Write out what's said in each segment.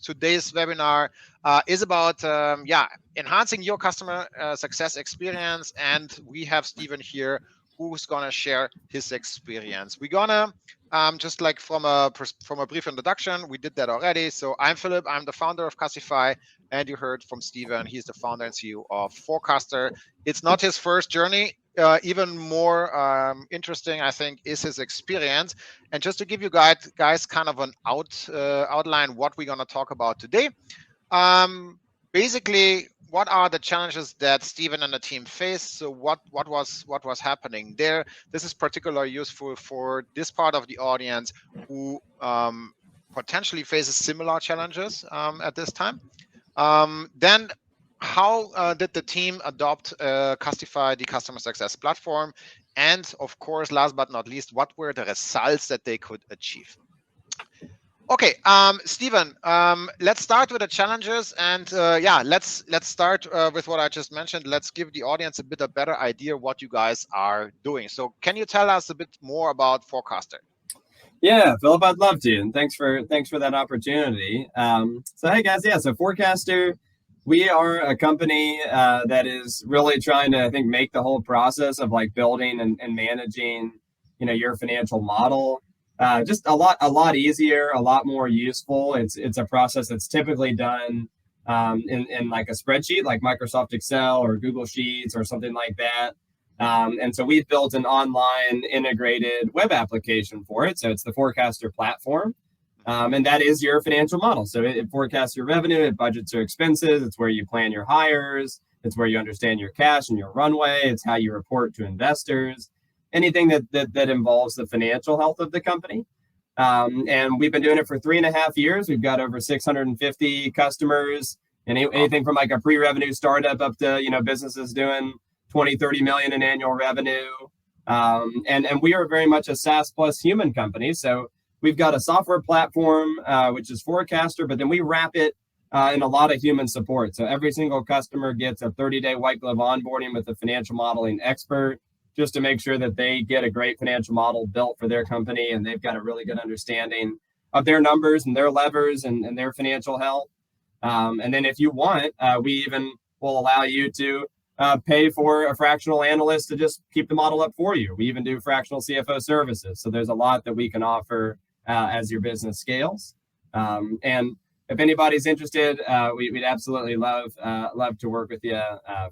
today's webinar is about enhancing your customer success experience, and we have Steven here who's gonna share his experience. We're gonna just like from a brief introduction, we did that already. So I'm Philip, I'm the founder of Custify, and you heard from Steven, he's the founder and CEO of Forecastr. It's not his first journey. Even more interesting, I think, is his experience. And just to give you guys kind of an outline what we're going to talk about today. Basically, what are the challenges that Steven and the team face? So what was happening there? This is particularly useful for this part of the audience who potentially faces similar challenges at this time. Then how did the team adopt Custify, the customer success platform? And of course, last but not least, what were the results that they could achieve? Okay, Steven, let's start with the challenges, and let's start with what I just mentioned. Let's give the audience a bit of better idea what you guys are doing. So can you tell us a bit more about Forecastr? Yeah, Philip, I'd love to, and thanks for that opportunity. So hey guys, so Forecastr, we are a company that is really trying to, I think, make the whole process of like building and managing, your financial model just a lot easier, a lot more useful. It's a process that's typically done in like a spreadsheet, like Microsoft Excel or Google Sheets or something like that. And so we've built an online integrated web application for it. So it's the Forecastr platform. And that is your financial model. So it forecasts your revenue, it budgets your expenses, it's where you plan your hires, it's where you understand your cash and your runway, it's how you report to investors, anything that involves the financial health of the company. And we've been doing it for 3.5 years. We've got over 650 customers, and anything from like a pre-revenue startup up to, businesses doing 20, 30 million in annual revenue. And we are very much a SaaS plus human company. So we've got a software platform, which is Forecastr, but then we wrap it in a lot of human support. So every single customer gets a 30-day white glove onboarding with a financial modeling expert, just to make sure that they get a great financial model built for their company, and they've got a really good understanding of their numbers and their levers and their financial health. And then if you want, we even will allow you to pay for a fractional analyst to just keep the model up for you. We even do fractional CFO services. So there's a lot that we can offer as your business scales. And if anybody's interested, we'd absolutely love to work with you.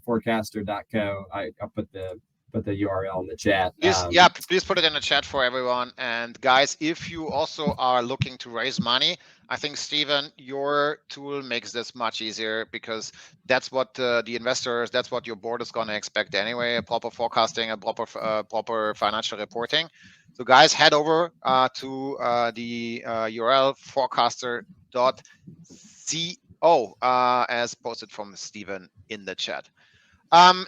Forecastr.co. I'll put the URL in the chat. Please put it in the chat for everyone. And guys, if you also are looking to raise money, I think, Steven, your tool makes this much easier, because that's what the investors, that's what your board is going to expect anyway, a proper forecasting, a proper financial reporting. So guys, head over to the URL forecastr.co as posted from Steven in the chat.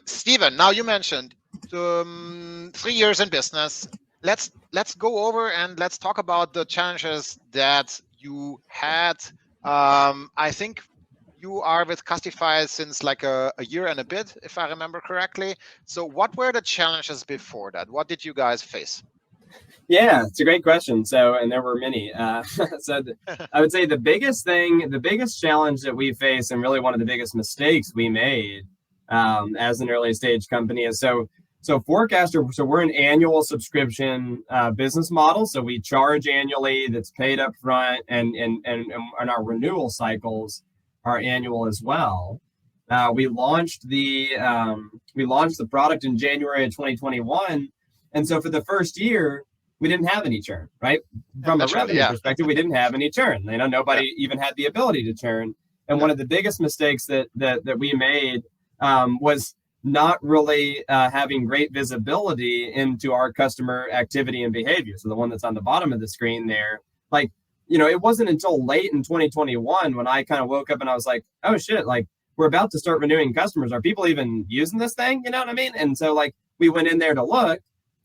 Steven, now you mentioned 3 years in business. Let's go over and let's talk about the challenges that you had. I think you are with Custify since like a year and a bit, if I remember correctly. So what were the challenges before that? What did you guys face? Yeah, it's a great question. So, and there were many. I would say the biggest challenge that we face, and really one of the biggest mistakes we made as an early stage company, is so Forecastr. So we're an annual subscription business model. So we charge annually. That's paid up front, and our renewal cycles are annual as well. We launched the product in January of 2021, and so for the first year, we didn't have any churn, right? From a revenue perspective, we didn't have any churn. Nobody even had the ability to churn. And one of the biggest mistakes that we made was not really having great visibility into our customer activity and behavior. So the one that's on the bottom of the screen there, it wasn't until late in 2021 when I kind of woke up and I was like, oh shit, we're about to start renewing customers. Are people even using this thing? You know what I mean? And so we went in there to look,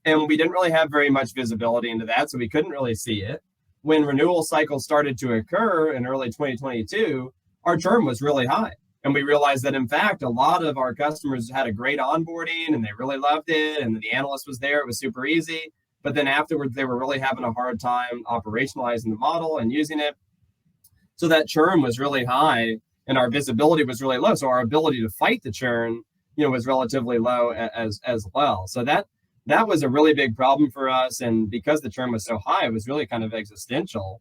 and we didn't really have very much visibility into that, so we couldn't really see it. When renewal cycles started to occur in early 2022, our churn was really high. And we realized that, in fact, a lot of our customers had a great onboarding and they really loved it. And the analyst was there. It was super easy. But then afterwards, they were really having a hard time operationalizing the model and using it. So that churn was really high and our visibility was really low. So our ability to fight the churn, was relatively low as well. So that was a really big problem for us. And because the churn was so high, it was really kind of existential.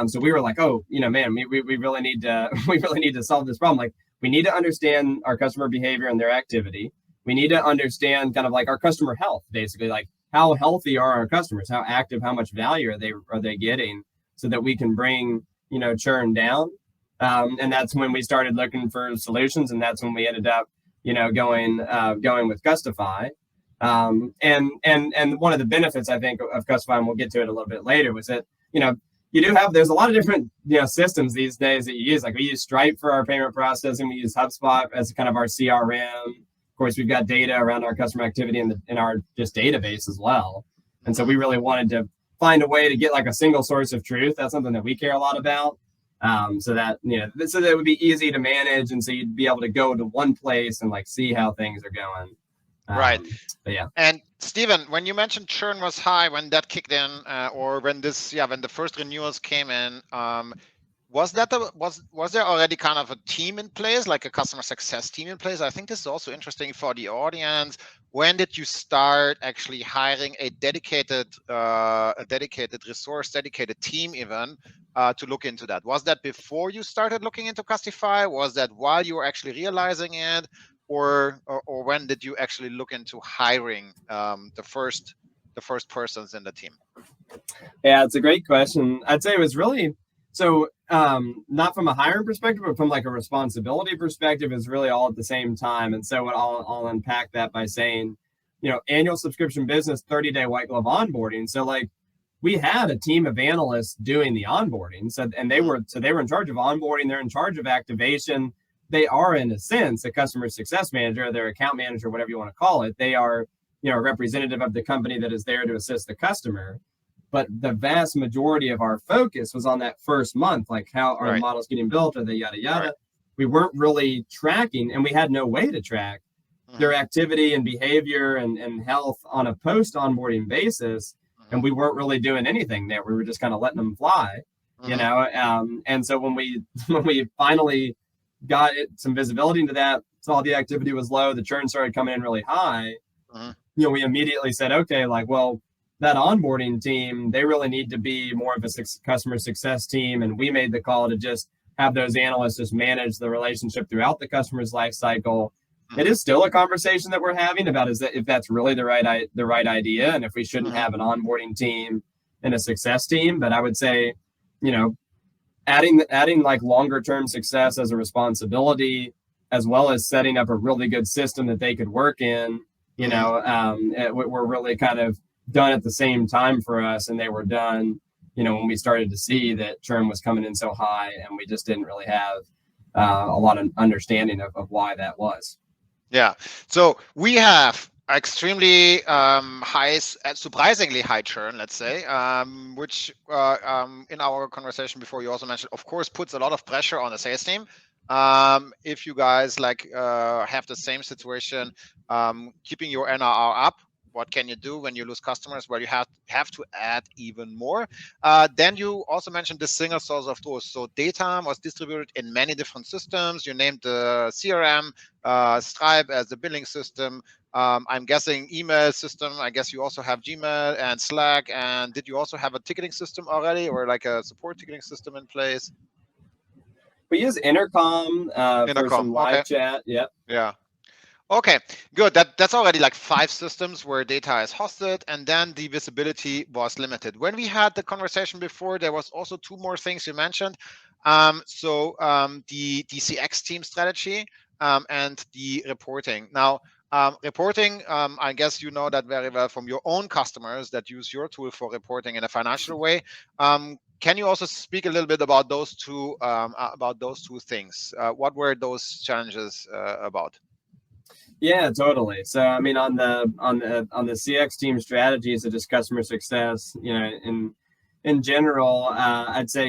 So we were like, oh, man, we really need to we really need to solve this problem. Like, we need to understand our customer behavior and their activity. We need to understand kind of like our customer health, basically, like how healthy are our customers, how active, how much value are they getting, so that we can bring churn down. And that's when we started looking for solutions, and that's when we ended up going with Custify. And one of the benefits, I think, of Custify, and we'll get to it a little bit later, was that there's a lot of different systems these days that you use. Like, we use Stripe for our payment processing, we use HubSpot as kind of our CRM. Of course, we've got data around our customer activity in our just database as well. And so we really wanted to find a way to get like a single source of truth. That's something that we care a lot about. So that it would be easy to manage, and so you'd be able to go to one place and like see how things are going. Right. But yeah. And Stephen, when you mentioned churn was high, when that kicked in, or when the first renewals came in, was there already kind of a team in place, like a customer success team in place? I think this is also interesting for the audience. When did you start actually hiring a dedicated resource, dedicated team even, to look into that? Was that before you started looking into Custify? Was that while you were actually realizing it? Or when did you actually look into hiring the first persons in the team? Yeah, it's a great question. I'd say it was really so not from a hiring perspective, but from like a responsibility perspective, is really all at the same time. And so I'll unpack that by saying, annual subscription business, 30-day white glove onboarding. So like, we had a team of analysts doing the onboarding. So they were in charge of onboarding. They're in charge of activation. They are, in a sense, a customer success manager, their account manager, whatever you want to call it. They are, a representative of the company that is there to assist the customer. But the vast majority of our focus was on that first month, like how our model's getting built, or the yada yada. Right. We weren't really tracking, and we had no way to track their activity and behavior and health on a post-onboarding basis. And we weren't really doing anything there. We were just kind of letting them fly, and so when we finally got some visibility into that, saw the activity was low, the churn started coming in really high, we immediately said, okay, like, well, that onboarding team, they really need to be more of a customer success team. And we made the call to just have those analysts just manage the relationship throughout the customer's life cycle. It is still a conversation that we're having about if that's really the right idea, and if we shouldn't have an onboarding team and a success team. But I would say, adding like longer term success as a responsibility, as well as setting up a really good system that they could work in, we're really kind of done at the same time for us. And they were done, when we started to see that churn was coming in so high, and we just didn't really have a lot of understanding of why that was. Yeah. So we have extremely surprisingly high churn, let's say, which in our conversation before, you also mentioned, of course, puts a lot of pressure on the sales team. If you guys have the same situation, keeping your NRR up, what can you do when you lose customers? Well, you have to add even more. Then you also mentioned the single source of truth. So data was distributed in many different systems. You named the CRM, Stripe as the billing system. I'm guessing email system. I guess you also have Gmail and Slack. And did you also have a ticketing system already, or like a support ticketing system in place? We use Intercom, for some live chat. Yep. Yeah. Okay, good. That's already like 5 systems where data is hosted, and then the visibility was limited. When we had the conversation before, there was also 2 more things you mentioned. The CX team strategy and the reporting. Now, reporting, I guess you know that very well from your own customers that use your tool for reporting in a financial way. Can you also speak a little bit about those two things? What were those challenges about? Yeah, totally. So, I mean, on the CX team strategies of just customer success, in general, I'd say,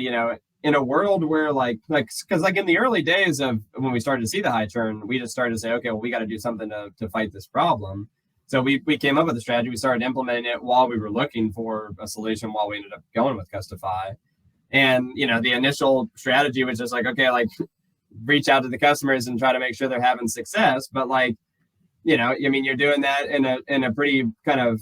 in a world where because in the early days of when we started to see the high churn, we just started to say, okay, well, we got to do something to fight this problem. So we came up with a strategy. We started implementing it while we were looking for a solution, while we ended up going with Custify. And, the initial strategy was just like, okay, like reach out to the customers and try to make sure they're having success. But like, you're doing that in a pretty kind of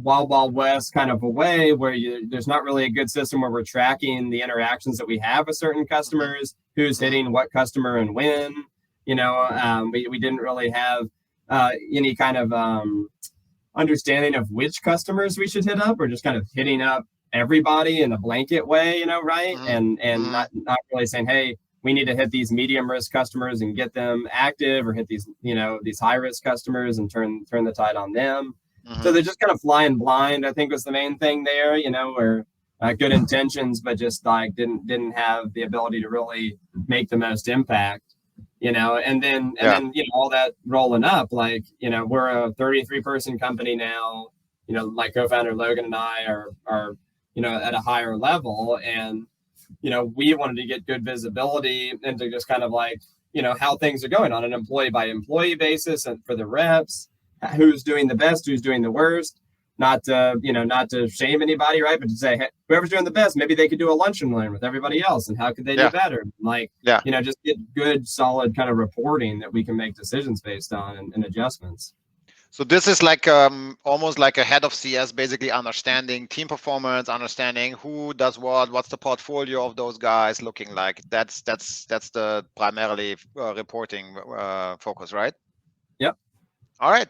wild west kind of a way where there's not really a good system where we're tracking the interactions that we have with certain customers, who's hitting what customer and when. We didn't really have any kind of understanding of which customers we should hit up. We're just kind of hitting up everybody in a blanket way, right? And not really saying, hey, we need to hit these medium risk customers and get them active, or hit these, these high risk customers and turn the tide on them. So they're just kind of flying blind, I think, was the main thing there, where good intentions, but just like didn't have the ability to really make the most impact. And then all that rolling up, like, we're a 33-person company now, like co-founder Logan and I are at a higher level, and we wanted to get good visibility into just kind of like, how things are going on an employee by employee basis, and for the reps, who's doing the best, who's doing the worst. Not to shame anybody, right? But to say, hey, whoever's doing the best, maybe they could do a lunch and learn with everybody else, and how could they do better? Like, just get good, solid kind of reporting that we can make decisions based on, and adjustments. So this is like almost like a head of CS, basically understanding team performance, understanding who does what's the portfolio of those guys looking like. That's the primarily reporting focus, right? Yep. All right.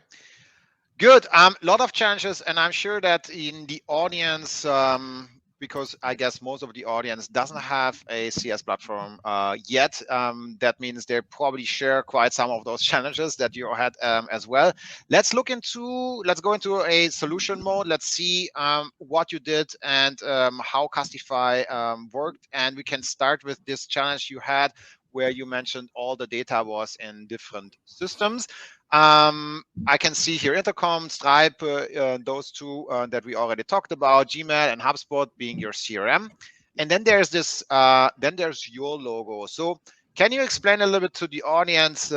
Good. Lot of challenges, and I'm sure that in the audience, because I guess most of the audience doesn't have a CS platform yet, that means they probably share quite some of those challenges that you had as well. Let's go into a solution mode. Let's see what you did and how Custify worked, and we can start with this challenge you had, where you mentioned all the data was in different systems. I can see here Intercom, Stripe, those two that we already talked about, Gmail and HubSpot being your CRM. And then there's this, then there's your logo. So can you explain a little bit to the audience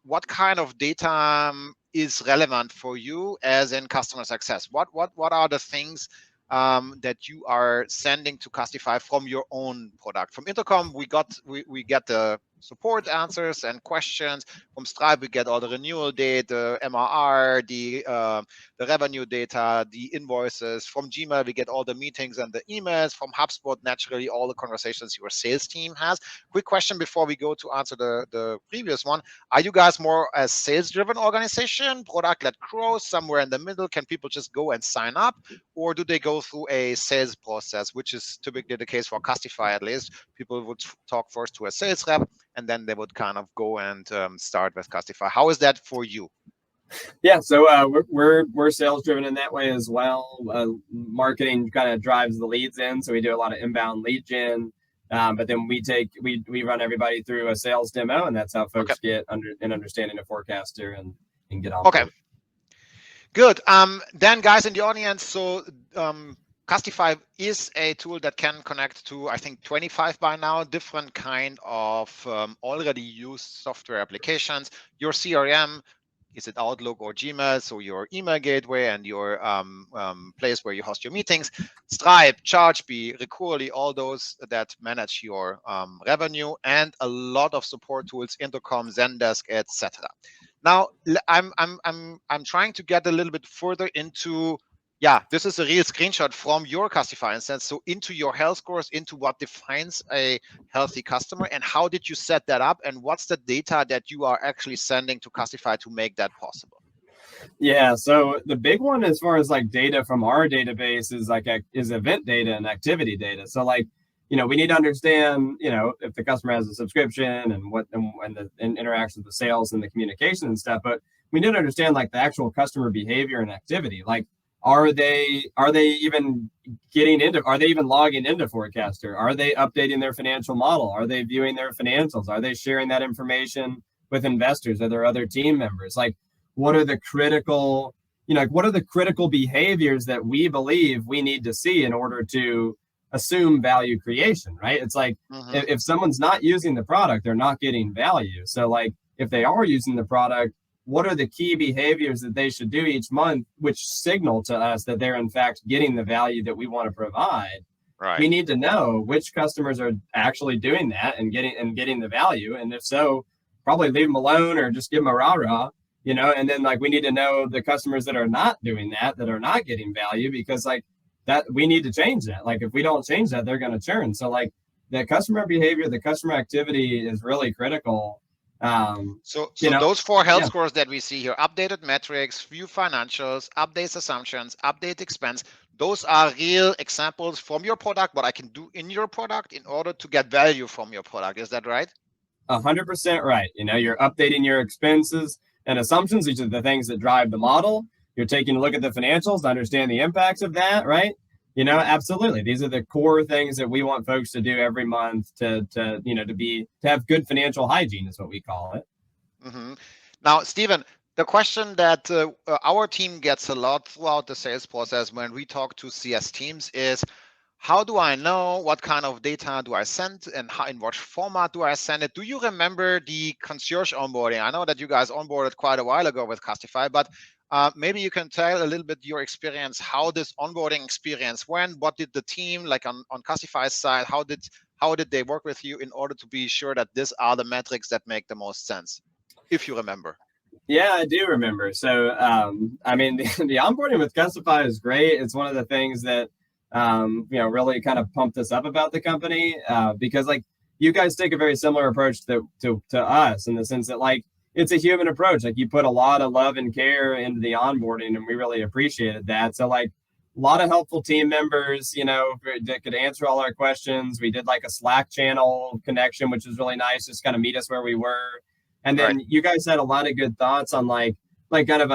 what kind of data is relevant for you as in customer success? What are the things that you are sending to Custify from your own product? From Intercom, we get the support answers and questions. From Stripe, we get all the renewal data, the MRR, the revenue data, the invoices. From Gmail, we get all the meetings and the emails. From HubSpot, naturally, all the conversations your sales team has. Quick question before we go to answer the previous one. Are you guys more a sales-driven organization, product-led growth, somewhere in the middle? Can people just go and sign up? Or do they go through a sales process, which is typically the case for Custify at least? People would talk first to a sales rep, and then they would kind of go and start with Custify. How is that for you? Yeah, so we're sales driven in that way as well. Marketing kind of drives the leads in, so we do a lot of inbound lead gen. But then we run everybody through a sales demo, and that's how folks get an understanding of Forecastr and get on. Okay. Good. Then guys in the audience, so Custify is a tool that can connect to, I think, 25 by now, different kind of already used software applications. Your CRM, is it Outlook or Gmail? So your email gateway and your place where you host your meetings. Stripe, ChargeBee, Recurly, all those that manage your revenue, and a lot of support tools, Intercom, Zendesk, etc. Now, I'm trying to get a little bit further into, this is a real screenshot from your Custify instance. So into your health scores, into what defines a healthy customer, and how did you set that up, and what's the data that you are actually sending to Custify to make that possible? Yeah, so the big one as far as like data from our database is event data and activity data. So like, we need to understand, if the customer has a subscription and the interactions with sales and the communication and stuff, but we need to understand like the actual customer behavior and activity. Like, are they even logging into Forecastr? Are they updating their financial model? Are they viewing their financials? Are they sharing that information with investors or their other team members? Like, what are the critical behaviors that we believe we need to see in order to assume value creation, right? It's like, if someone's not using the product, they're not getting value. So like, if they are using the product, what are the key behaviors that they should do each month, which signal to us that they're in fact getting the value that we want to provide? we Right. need to know which customers are actually doing that and getting the value. And if so, probably leave them alone or just give them a rah-rah, and then like we need to know the customers that are not doing that are not getting value, because like that we need to change that. Like if we don't change that, they're going to churn. So like the customer behavior, the customer activity is really critical. So those four health Yeah, scores that we see here, updated metrics, view financials, updates assumptions, update expense, those are real examples from your product, what I can do in your product in order to get value from your product. Is that right? 100% right. You're updating your expenses and assumptions. These are the things that drive the model. You're taking a look at the financials to understand the impacts of that, right? Absolutely. These are the core things that we want folks to do every month to have good financial hygiene is what we call it. Mm-hmm. Now, Stephen, the question that our team gets a lot throughout the sales process when we talk to CS teams is, how do I know what kind of data do I send and how, in what format do I send it? Do you remember the concierge onboarding? I know that you guys onboarded quite a while ago with Custify, but maybe you can tell a little bit your experience, how this onboarding experience went. What did the team, like on Custify's side, how did they work with you in order to be sure that these are the metrics that make the most sense, if you remember? Yeah, I do remember. So, I mean, the onboarding with Custify is great. It's one of the things that, really kind of pumped us up about the company, because like you guys take a very similar approach to us, in the sense that like it's a human approach. Like you put a lot of love and care into the onboarding, and we really appreciated that. So like a lot of helpful team members, that could answer all our questions. We did like a Slack channel connection, which was really nice, just kind of meet us where we were. And Right. then you guys had a lot of good thoughts on like kind of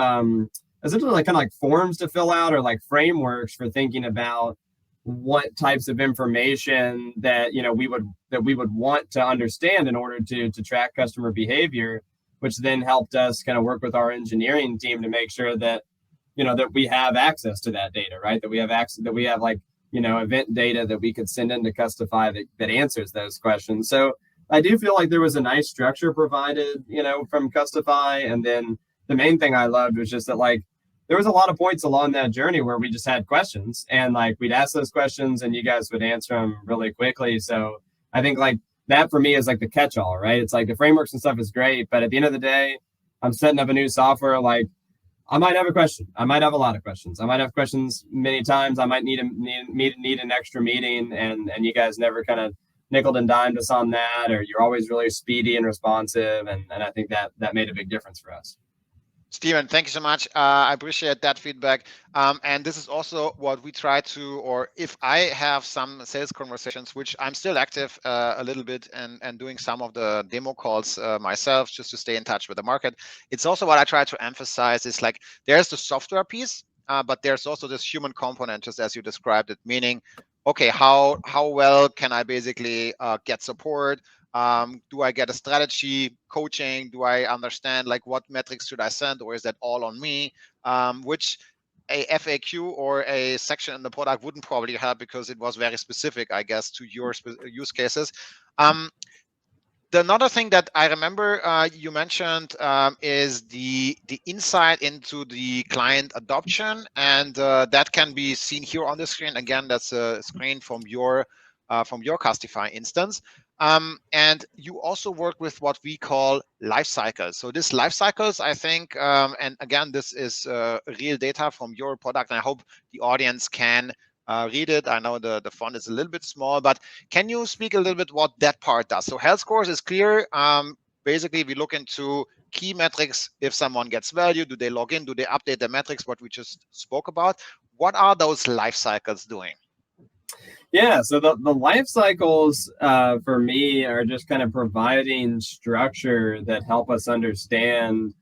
essentially like kind of like forms to fill out, or like frameworks for thinking about what types of information that we would want to understand in order to track customer behavior, which then helped us kind of work with our engineering team to make sure that that we have access to that data, right? That we have access, that we have like event data that we could send into Custify that answers those questions. So I do feel like there was a nice structure provided, from Custify. And then the main thing I loved was just that like there was a lot of points along that journey where we just had questions, and like we'd ask those questions and you guys would answer them really quickly. So I think like that for me is like the catch-all, right? It's like the frameworks and stuff is great, but at the end of the day, I'm setting up a new software. Like I might have a question. I might have a lot of questions. I might have questions many times. I might need an extra meeting, and you guys never kind of nickel and dimed us on that, or you're always really speedy and responsive, and I think that made a big difference for us. Stephen, thank you so much. I appreciate that feedback. And this is also what we try to, or if I have some sales conversations, which I'm still active a little bit and doing some of the demo calls myself, just to stay in touch with the market. It's also what I try to emphasize is like, there's the software piece, but there's also this human component, just as you described it, meaning, okay, how well can I basically get support? Do I get a strategy coaching? Do I understand like what metrics should I send, or is that all on me? Which a FAQ or a section in the product wouldn't probably help, because it was very specific, I guess, to your use cases. Another thing that I remember you mentioned is the insight into the client adoption, and that can be seen here on the screen. Again, that's a screen from your Custify instance. And you also work with what we call life cycles. So this life cycles, I think, and again, this is real data from your product, and I hope the audience can read it. I know the font is a little bit small, but can you speak a little bit what that part does? So health scores is clear. Basically, we look into key metrics. If someone gets value, do they log in? Do they update the metrics, what we just spoke about? What are those life cycles doing? Yeah, so the life cycles for me are just kind of providing structure that help us understand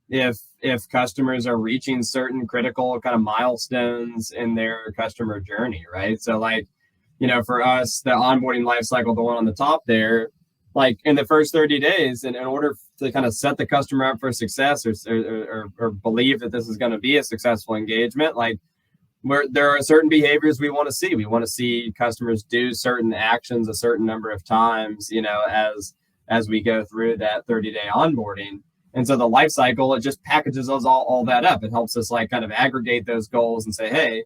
if customers are reaching certain critical kind of milestones in their customer journey, right? So like, for us, the onboarding life cycle, the one on the top there, like in the first 30 days, and in order to kind of set the customer up for success, or believe that this is going to be a successful engagement, like there are certain behaviors we want to see. We want to see customers do certain actions a certain number of times, as we go through that 30-day onboarding. And so the life cycle, it just packages us all that up. It helps us like kind of aggregate those goals and say, hey,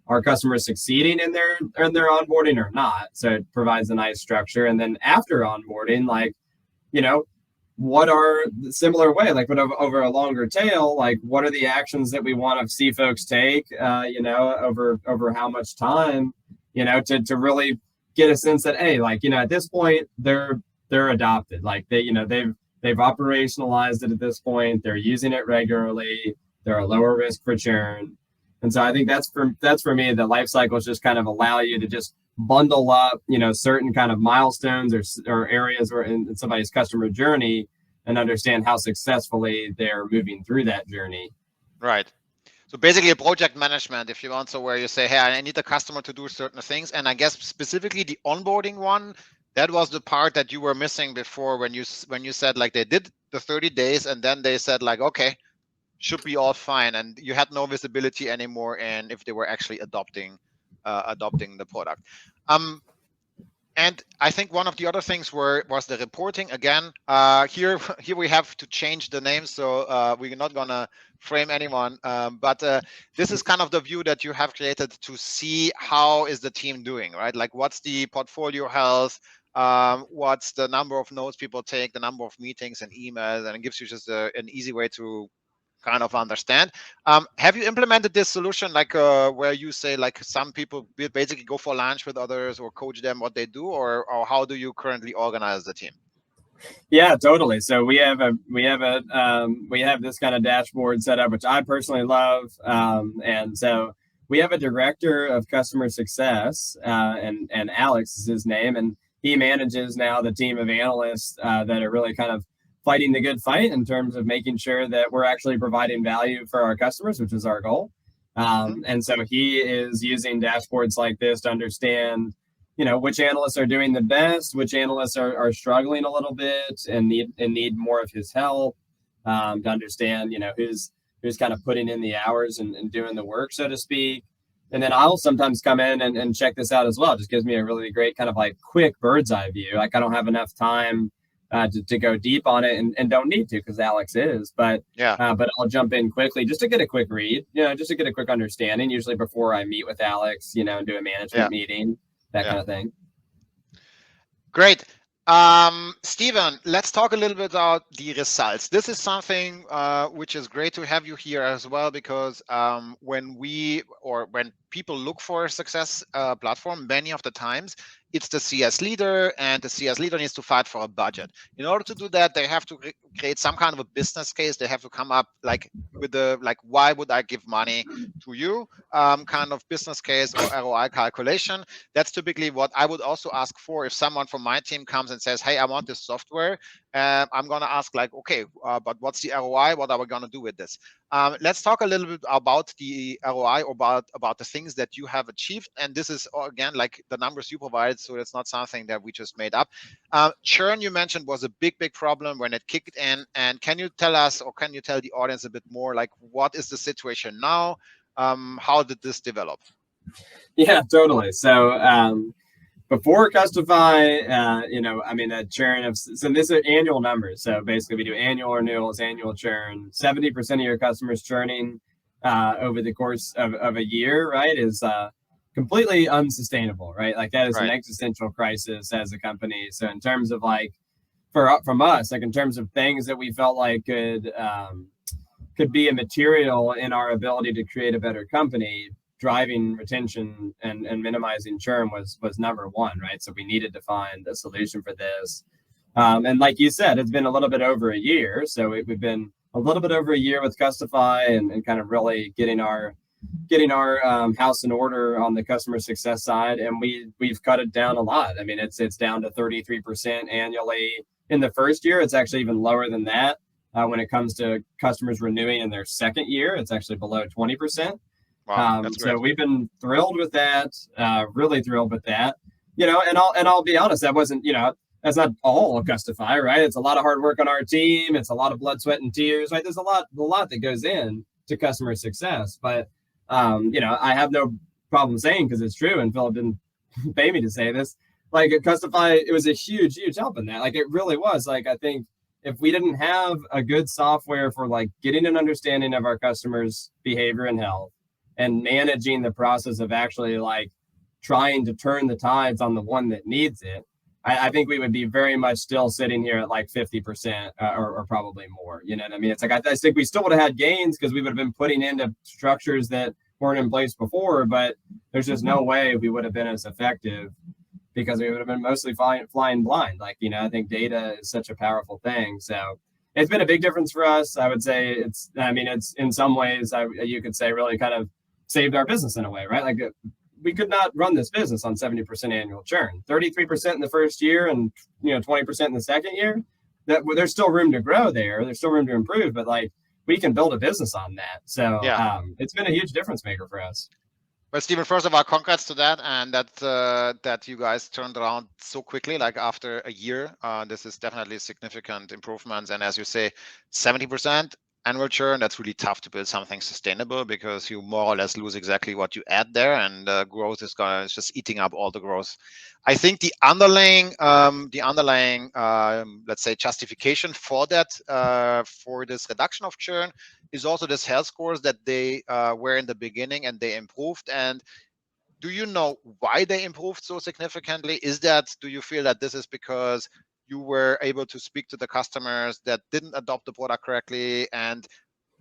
our customers succeeding in their onboarding or not? So it provides a nice structure. And then after onboarding, like, you know, what are the similar way, like, but over a longer tail, like, what are the actions that we want to see folks take, over how much time, to really get a sense that, hey, like, at this point they're adopted, like they've operationalized it at this point, they're using it regularly, they're a lower risk for churn. And so I think that's for me, the life cycles just kind of allow you to just bundle up, certain kind of milestones or areas or in somebody's customer journey, and understand how successfully they're moving through that journey. Right. So basically a project management, if you want, so where you say, hey, I need the customer to do certain things. And I guess specifically the onboarding one, that was the part that you were missing before when you said, like, they did the 30 days and then they said, like, okay, should be all fine, and you had no visibility anymore, and if they were actually adopting the product. And I think one of the other things was the reporting. Again, here we have to change the name, so we're not gonna frame anyone, but this is kind of the view that you have created to see how is the team doing, right? Like, what's the portfolio health, what's the number of notes people take, the number of meetings and emails, and it gives you just an easy way to kind of understand. Have you implemented this solution, like where you say, like, some people basically go for lunch with others or coach them what they do, or how do you currently organize the team? Yeah, totally. So we have this kind of dashboard set up, which I personally love. And so we have a director of customer success, and Alex is his name, and he manages now the team of analysts that are really kind of fighting the good fight in terms of making sure that we're actually providing value for our customers, which is our goal. And so he is using dashboards like this to understand, which analysts are doing the best, which analysts are struggling a little bit and need more of his help, to understand, who's kind of putting in the hours and doing the work, so to speak. And then I'll sometimes come in and check this out as well. It just gives me a really great kind of like quick bird's eye view. Like, I don't have enough time to go deep on it, and don't need to, because Alex is, but I'll jump in quickly just to get a quick read, just to get a quick understanding, usually before I meet with Alex, and do a management meeting, that kind of thing. Great. Stephen, let's talk a little bit about the results. This is something which is great to have you here as well, because when people look for a success platform, many of the times it's the CS leader, and the CS leader needs to fight for a budget. In order to do that, they have to create some kind of a business case. They have to come up with why would I give money to you, kind of business case or ROI calculation. That's typically what I would also ask for if someone from my team comes and says, hey, I want this software. I'm going to ask, like, okay, but what's the ROI? What are we going to do with this? Let's talk a little bit about the ROI, or about the things that you have achieved. And this is, again, like the numbers you provided, so it's not something that we just made up. Churn, you mentioned, was a big problem when it kicked in. And can you tell us, or can you tell the audience a bit more, like, what is the situation now? How did this develop? Yeah, totally. So before Custify, that churn so this is annual numbers. So basically we do annual renewals, annual churn. 70% of your customers churning over the course of a year, right, is completely unsustainable, right? Like, that is an existential crisis as a company. So in terms of, like, from us, like, in terms of things that we felt like could be a material in our ability to create a better company, driving retention and minimizing churn was number one, right? So we needed to find a solution for this. And like you said, it's been a little bit over a year. So we've been a little bit over a year with Custify, and kind of really getting our house in order on the customer success side. And we've cut it down a lot. I mean, it's down to 33% annually. In the first year, it's actually even lower than that. When it comes to customers renewing in their second year, it's actually below 20%. Wow, that's great. So we've been thrilled with that, really thrilled with that. And I'll be honest, that wasn't, that's not all Custify, right? It's a lot of hard work on our team. It's a lot of blood, sweat, and tears, right? There's a lot that goes in to customer success. But I have no problem saying, because it's true, and Philip didn't pay me to say this, like, at Custify, it was a huge help in that. Like, it really was. Like, I think if we didn't have a good software for, like, getting an understanding of our customers' behavior and health, and managing the process of actually like trying to turn the tides on the one that needs it, I think we would be very much still sitting here at like 50% or probably more. You know what I mean? It's like, I think we still would have had gains because we would have been putting into structures that weren't in place before, but there's just no way we would have been as effective because we would have been mostly flying blind. Like, you know, I think data is such a powerful thing. So it's been a big difference for us. I would say it's in some ways, you could say really kind of saved our business in a way, right? Like we could not run this business on 70% annual churn, 33% in the first year and, 20% in the second year. That there's still room to grow there. There's still room to improve, but like we can build a business on that. So it's been a huge difference maker for us. Well, Stephen, first of all, congrats to that, and that you guys turned around so quickly, like after a year. This is definitely significant improvements, and as you say, 70% annual churn. That's really tough to build something sustainable because you more or less lose exactly what you add there, and growth is just eating up all the growth. I think the underlying, let's say, justification for that, for this reduction of churn, is also this health scores that they were in the beginning and they improved. And do you know why they improved so significantly? Do you feel that this is because you were able to speak to the customers that didn't adopt the product correctly? And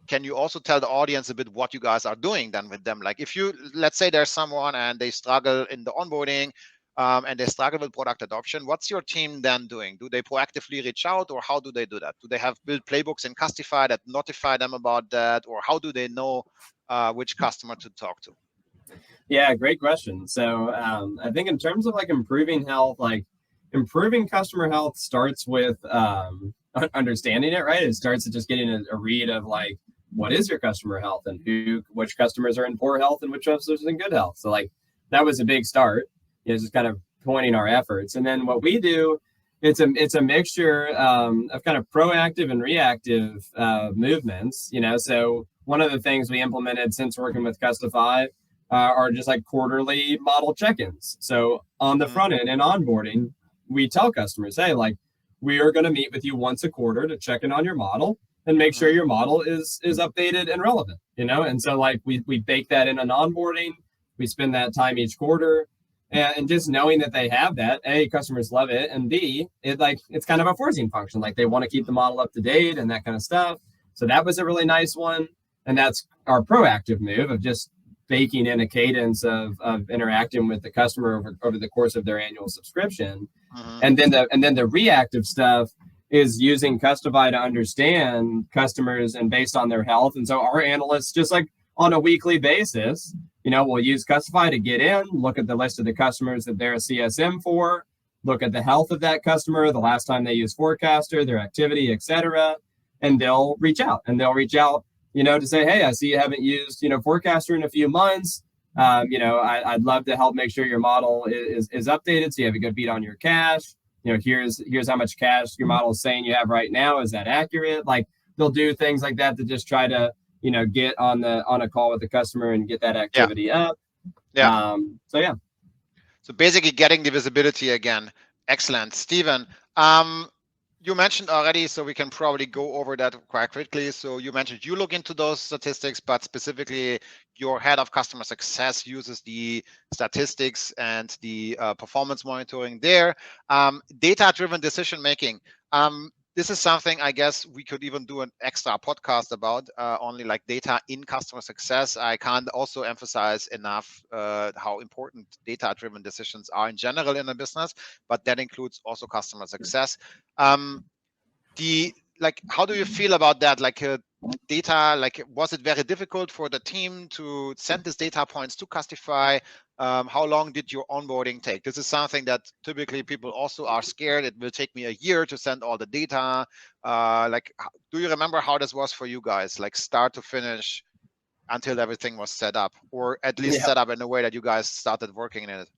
can you also tell the audience a bit what you guys are doing then with them? Like if let's say there's someone and they struggle in the onboarding, and they struggle with product adoption, what's your team then doing? Do they proactively reach out, or how do they do that? Do they have built playbooks in Custify that notify them about that, or how do they know which customer to talk to? Yeah, great question. So I think in terms of like improving health, like improving customer health starts with understanding it, right? It starts with just getting a read of like, what is your customer health and which customers are in poor health and which customers are in good health. So like that was a big start. Just kind of pointing our efforts. And then what we do, it's a mixture of kind of proactive and reactive movements. So one of the things we implemented since working with Custify are just like quarterly model check-ins. So on the front end and onboarding, we tell customers, hey, like we are going to meet with you once a quarter to check in on your model and make sure your model is updated and relevant. And so like we bake that in an onboarding. We spend that time each quarter. And just knowing that they have that, A, customers love it, and B, it's kind of a forcing function. Like they want to keep the model up to date and that kind of stuff. So that was a really nice one. And that's our proactive move of just baking in a cadence of interacting with the customer over the course of their annual subscription. And then the reactive stuff is using Custify to understand customers and based on their health. And so our analysts, just like on a weekly basis, we'll use Custify to get in, look at the list of the customers that they're a CSM for, look at the health of that customer, the last time they used Forecastr, their activity, etc. And they'll reach out to say, hey, I see you haven't used, Forecastr in a few months. I'd love to help make sure your model is updated so you have a good beat on your cash. Here's how much cash your model is saying you have right now. Is that accurate? Like they'll do things like that to just try to get on a call with the customer and get that activity up. So basically getting the visibility again. Excellent. Stephen, you mentioned already, so we can probably go over that quite quickly. So you mentioned you look into those statistics, but specifically your head of customer success uses the statistics and the performance monitoring there. Data-driven decision making. This is something I guess we could even do an extra podcast about, only like data in customer success. I can't also emphasize enough how important data-driven decisions are in general in a business, but that includes also customer success. How do you feel about that? Data, was it very difficult for the team to send these data points to Custify? How long did your onboarding take? This is something that typically people also are scared. It will take me a year to send all the data. Do you remember how this was for you guys, like start to finish until everything was set up, or at least set up in a way that you guys started working in it?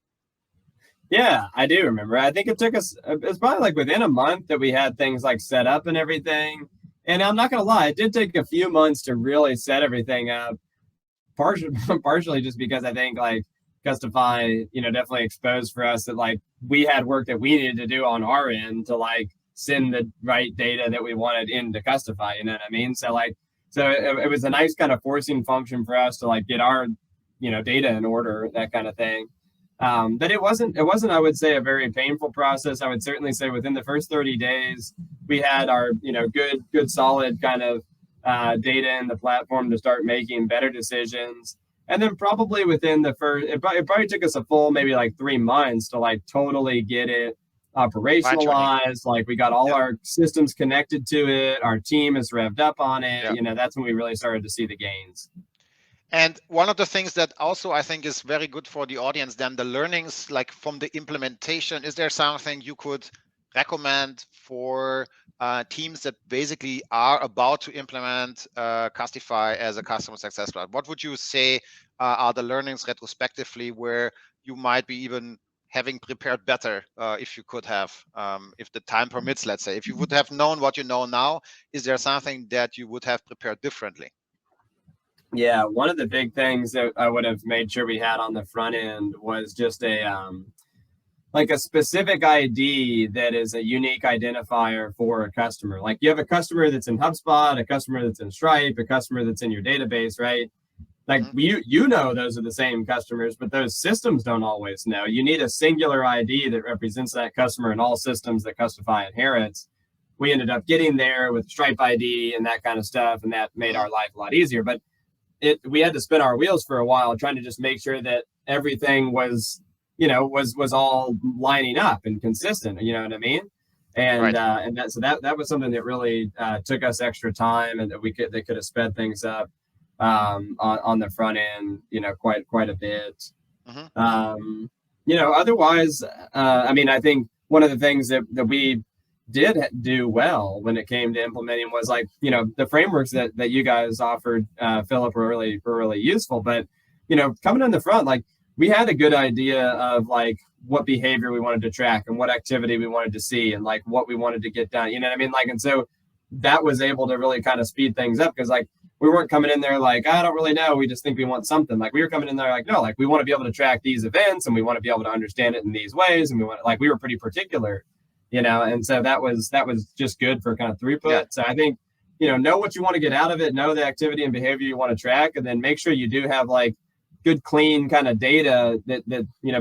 Yeah, I do remember. I think it took us, it's probably like within a month that we had things like set up and everything. And I'm not going to lie, it did take a few months to really set everything up, partially just because I think like Custify, definitely exposed for us that like we had work that we needed to do on our end to like send the right data that we wanted into Custify, you know what I mean? So it was a nice kind of forcing function for us to like get our data in order, that kind of thing. But it wasn't, I would say, a very painful process. I would certainly say within the first 30 days, we had our, good, solid kind of data in the platform to start making better decisions. And then probably within the first, it probably took us a full maybe like 3 months to like totally get it Fine-tuning. operationalized. Like we got all Yeah. our systems connected to it. Our team is revved up on it. Yeah. That's when we really started to see the gains. And one of the things that also I think is very good for the audience, then the learnings like from the implementation, is there something you could recommend for teams that basically are about to implement Custify as a customer success platform? What would you say are the learnings retrospectively where you might be even having prepared better if you could have, if the time permits, let's say, if you would have known what you know now, is there something that you would have prepared differently? Yeah, one of the big things that I would have made sure we had on the front end was just like a specific ID that is a unique identifier for a customer. Like you have a customer that's in HubSpot, a customer that's in Stripe, a customer that's in your database, right? Like you know those are the same customers, but those systems don't always know. You need a singular ID that represents that customer in all systems that Custify inherits. We ended up getting there with Stripe ID and that kind of stuff, and that made our life a lot easier. But we had to spin our wheels for a while trying to just make sure that everything was all lining up and consistent. You know what I mean? And Right. And that was something that really took us extra time, and that they could have sped things up on the front end, quite a bit. Otherwise, I think one of the things that we did do well when it came to implementing was like, the frameworks that you guys offered, Philip, were really useful. But, coming in the front, like we had a good idea of like what behavior we wanted to track and what activity we wanted to see and like what we wanted to get done. You know what I mean? Like, and so that was able to really kind of speed things up, because like we weren't coming in there like, I don't really know, we just think we want something. Like we were coming in there like, no, like we want to be able to track these events and we want to be able to understand it in these ways. And we were pretty particular, and so that was just good for kind of throughput. Yeah. So I think, know what you want to get out of it, know the activity and behavior you want to track, and then make sure you do have like good, clean kind of data that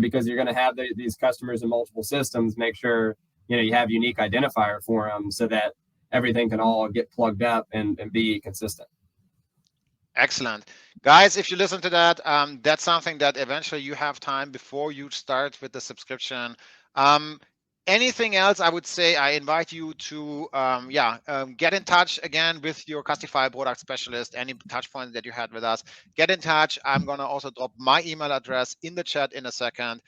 because you're going to have these customers in multiple systems, make sure, you have unique identifier for them so that everything can all get plugged up and be consistent. Excellent. Guys, if you listen to that, that's something that eventually you have time before you start with the subscription. Anything else, I would say I invite you to get in touch again with your Custify product specialist, any touch points that you had with us. Get in touch. I'm going to also drop my email address in the chat in a second.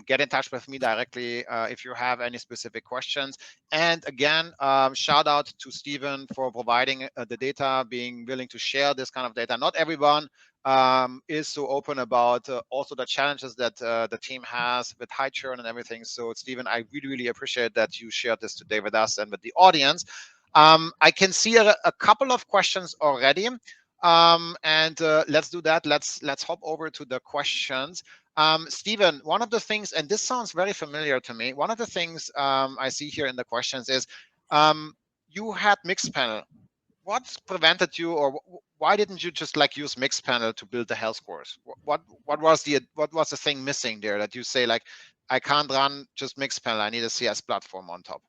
Get in touch with me directly if you have any specific questions. And again, shout out to Stephen for providing the data, being willing to share this kind of data. Not everyone is so open about also the challenges that the team has with high churn and everything. So Stephen, I really appreciate that you shared this today with us and with the audience. I can see a couple of questions already. And let's do that. Let's hop over to the questions. Stephen, one of the things, and this sounds very familiar to me, one of the things I see here in the questions is you had Mixpanel. What prevented you, or why didn't you just like use Mixpanel to build the health scores? What was the thing missing there that you say like, I can't run just Mixpanel, I need a CS platform on top?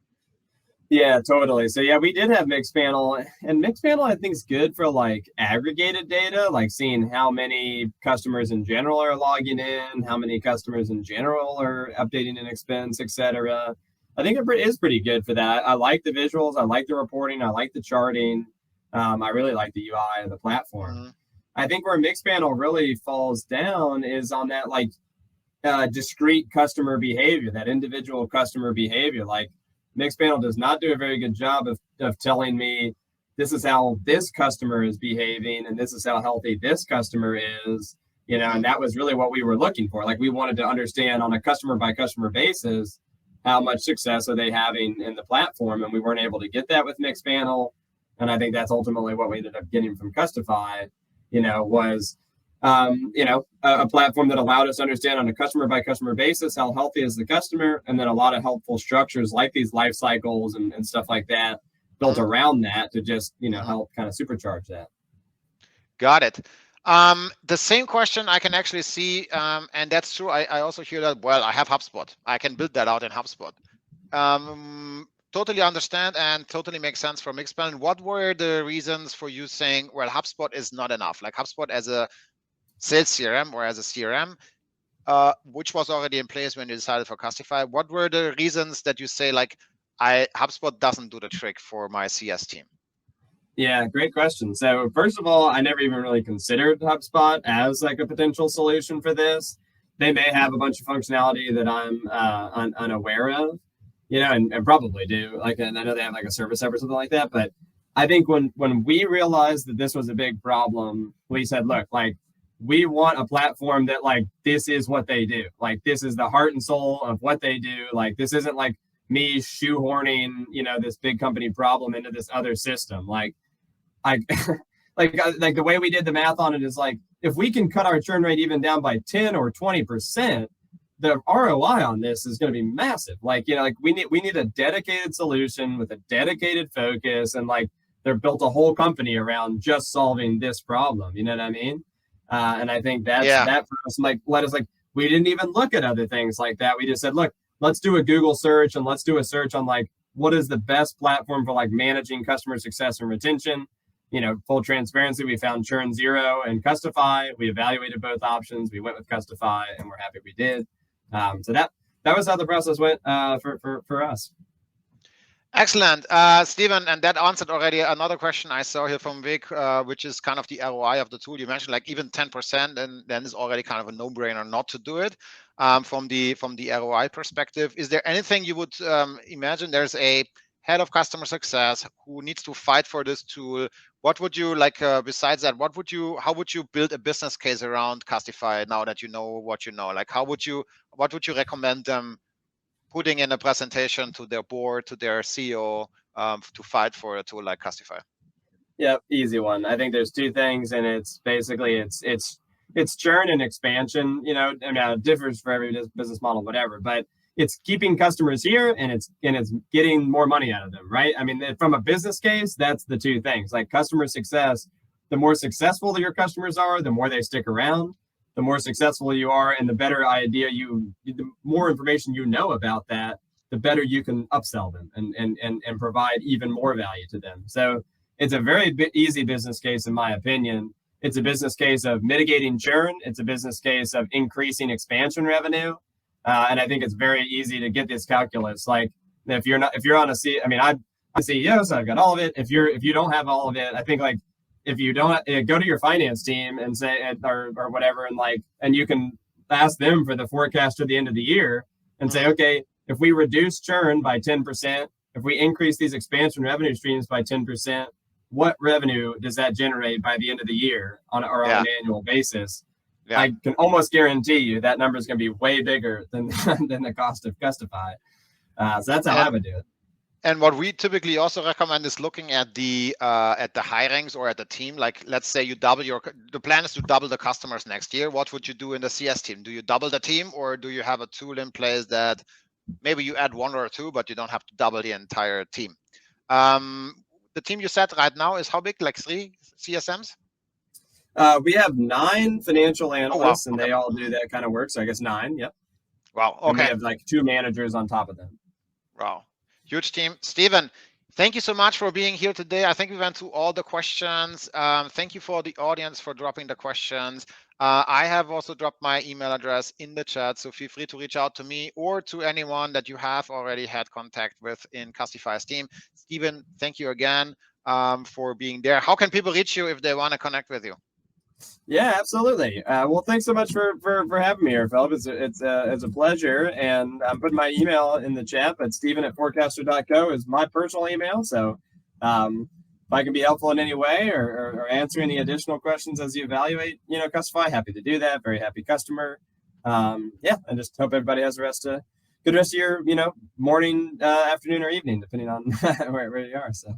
Yeah, totally. So yeah, we did have Mixpanel, and Mixpanel I think is good for like aggregated data, like seeing how many customers in general are logging in, how many customers in general are updating an expense, etc. I think it is pretty good for that. I like the visuals, I like the reporting, I like the charting. I really like the UI of the platform. I think where Mixpanel really falls down is on that like discrete customer behavior, that individual customer behavior. Like Mixpanel does not do a very good job of telling me this is how this customer is behaving and this is how healthy this customer is, and that was really what we were looking for. Like we wanted to understand on a customer by customer basis how much success are they having in the platform, and we weren't able to get that with Mixpanel. And I think that's ultimately what we ended up getting from Custify, was, a platform that allowed us to understand on a customer by customer basis how healthy is the customer, and then a lot of helpful structures like these life cycles and stuff like that built around that to just, help kind of supercharge that. Got it. The same question I can actually see, and that's true. I also hear that. Well, I have HubSpot. I can build that out in HubSpot. Totally understand and totally makes sense from Mixpanel. What were the reasons for you saying, well, HubSpot is not enough? Like HubSpot as a sales CRM or as a CRM, which was already in place when you decided for Custify. What were the reasons that you say, like, HubSpot doesn't do the trick for my CS team? Yeah, great question. So first of all, I never even really considered HubSpot as like a potential solution for this. They may have a bunch of functionality that I'm unaware of, and probably do. Like, and I know they have like a service app or something like that. But I think when we realized that this was a big problem, we said, look, like we want a platform that like this is what they do. Like this is the heart and soul of what they do. Like this isn't like me shoehorning, this big company problem into this other system. I like the way we did the math on it is like if we can cut our churn rate even down by 10 or 20%, the ROI on this is going to be massive. Like, like we need a dedicated solution with a dedicated focus, and like they're built a whole company around just solving this problem. You know what I mean? And I think that for us, like, let us, like, we didn't even look at other things like that. We just said, look, let's do a Google search and let's do a search on like what is the best platform for like managing customer success and retention. Full transparency, we found Churn Zero and Custify. We evaluated both options. We went with Custify, and we're happy we did. So that was how the process went for us. Excellent, Stephen, and that answered already another question I saw here from Vic, which is kind of the ROI of the tool. You mentioned like even 10%, and then it's already kind of a no-brainer not to do it. From the ROI perspective, is there anything you would imagine? There's a head of customer success who needs to fight for this tool. What would you like besides that? How would you build a business case around Custify now that you know what you know? Like, what would you recommend them putting in a presentation to their board, to their CEO, to fight for a tool like Custify? Yep, easy one. I think there's two things, and it's basically it's churn and expansion. I mean, it differs for every business model, whatever, but it's keeping customers here and it's getting more money out of them, right? I mean, from a business case, that's the two things. Like customer success, the more successful your customers are, the more they stick around. The more successful you are, and the better the more information you know about that, the better you can upsell them and provide even more value to them. So it's a very easy business case, in my opinion. It's a business case of mitigating churn. It's a business case of increasing expansion revenue. And I think it's very easy to get this calculus. Like if you're on I'm a CEO, so I've got all of it. If you don't have all of it, I think like if you don't go to your finance team and say or whatever, and you can ask them for the forecast at the end of the year and say, okay, if we reduce churn by 10%, if we increase these expansion revenue streams by 10%, what revenue does that generate by the end of the year on an annual basis? Yeah. I can almost guarantee you that number is going to be way bigger than the cost of Custify. So that's how I would do it. And what we typically also recommend is looking at the hirings or at the team. Like, let's say the plan is to double the customers next year. What would you do in the CS team? Do you double the team, or do you have a tool in place that maybe you add one or two, but you don't have to double the entire team? The team you said right now is how big? Like 3 CSMs? We have 9 financial analysts, and they all do that kind of work. So I guess 9. Yep. Wow. Okay. And we have like 2 managers on top of them. Wow. Huge team. Stephen, thank you so much for being here today. I think we went through all the questions. Thank you for the audience for dropping the questions. I have also dropped my email address in the chat, so feel free to reach out to me or to anyone that you have already had contact with in Custify's team. Stephen, thank you again for being there. How can people reach you if they want to connect with you? Yeah, absolutely. Well, thanks so much for having me here, Philip. It's a pleasure. And I'm putting my email in the chat, but Stephen@forecastr.co is my personal email. So if I can be helpful in any way or answer any additional questions as you evaluate, Custify, happy to do that. Very happy customer. Yeah, I just hope everybody has good rest of your, morning, afternoon, or evening, depending on where you are. So.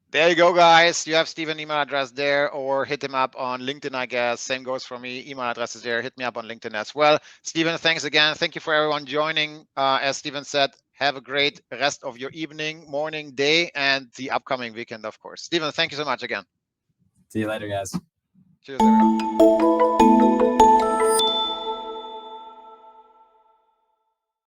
There you go, guys. You have Stephen's email address there, or hit him up on LinkedIn, I guess. Same goes for me. Email address is there. Hit me up on LinkedIn as well. Stephen, thanks again. Thank you for everyone joining. As Stephen said, have a great rest of your evening, morning, day, and the upcoming weekend, of course. Stephen, thank you so much again. See you later, guys. Cheers, everyone.